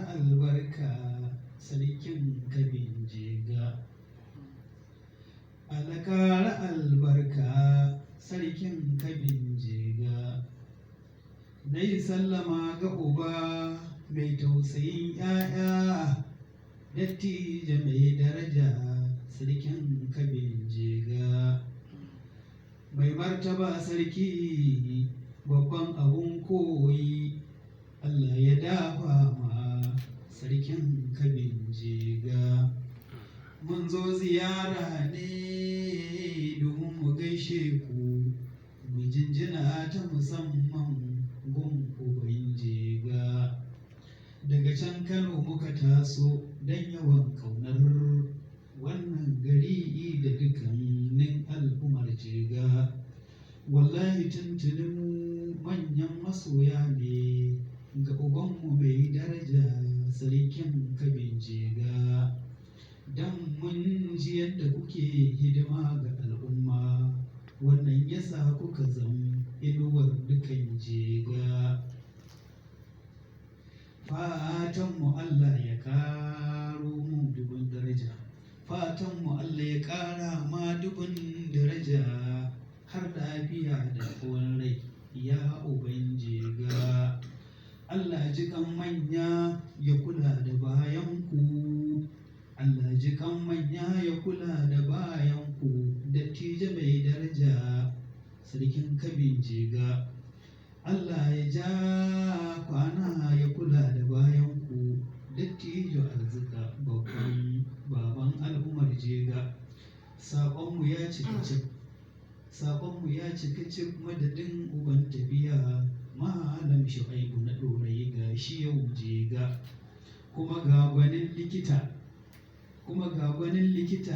ƙara albarka sarkin kabin jega. Allah ƙara albarka sarkin kabin jega. Na yi sallama ga uba mai tausayin ‘ya'ya, dattijo mai daraja sarkin kabin jega. Mai martaba sarki babban abun koyi, Allah ya dafa ma sarkin kabin jega. Mun zo ziyara ne domin mu gaishe ku, mu jinjina ta musamman gun uban jega. Daga can Kano muka taso don yawan ƙaunar wannan gari da dukkanin al'ummar jega. Wallahi tuntunin manyan masoya ne ga ubanmu mai daraja sarkin kabin jega. Dan mun ji yadda kuke hidima ga al'umma, wannan yasa kuka zama inuwar dukan jega. Fatanmu Allah ya karo mu dubun daraja, fatanmu Allah ya ƙara ma dubun daraja, har lafiya da tsawon rai ya uban jega. Allah jikan manya ya kula da bayanku, Allah jikan manya ya kula da bayanku, dattijo mai daraja sarkin kabin jega. Allah ya ja kwana ya kula da bayanku, dattijo arzika babban baban al'ummar jega. Saƙonmu ya cika cik, saƙonmu ya cika cik, madadin uban tafiya Malam Shu'aibu na ɗorayi ga shi yau jega. Kuma ga gwanin likita, kuma ga gwanin likita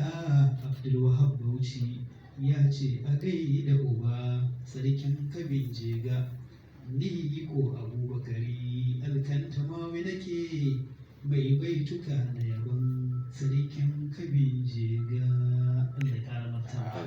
Abdulwahab Bauchi ya ce a gaida uba sarkin kabin jega. Ni ko Abubakari Alkantamawi nake mai baituka na yabon sarkin kabin jega. Allah ya ƙara martaba.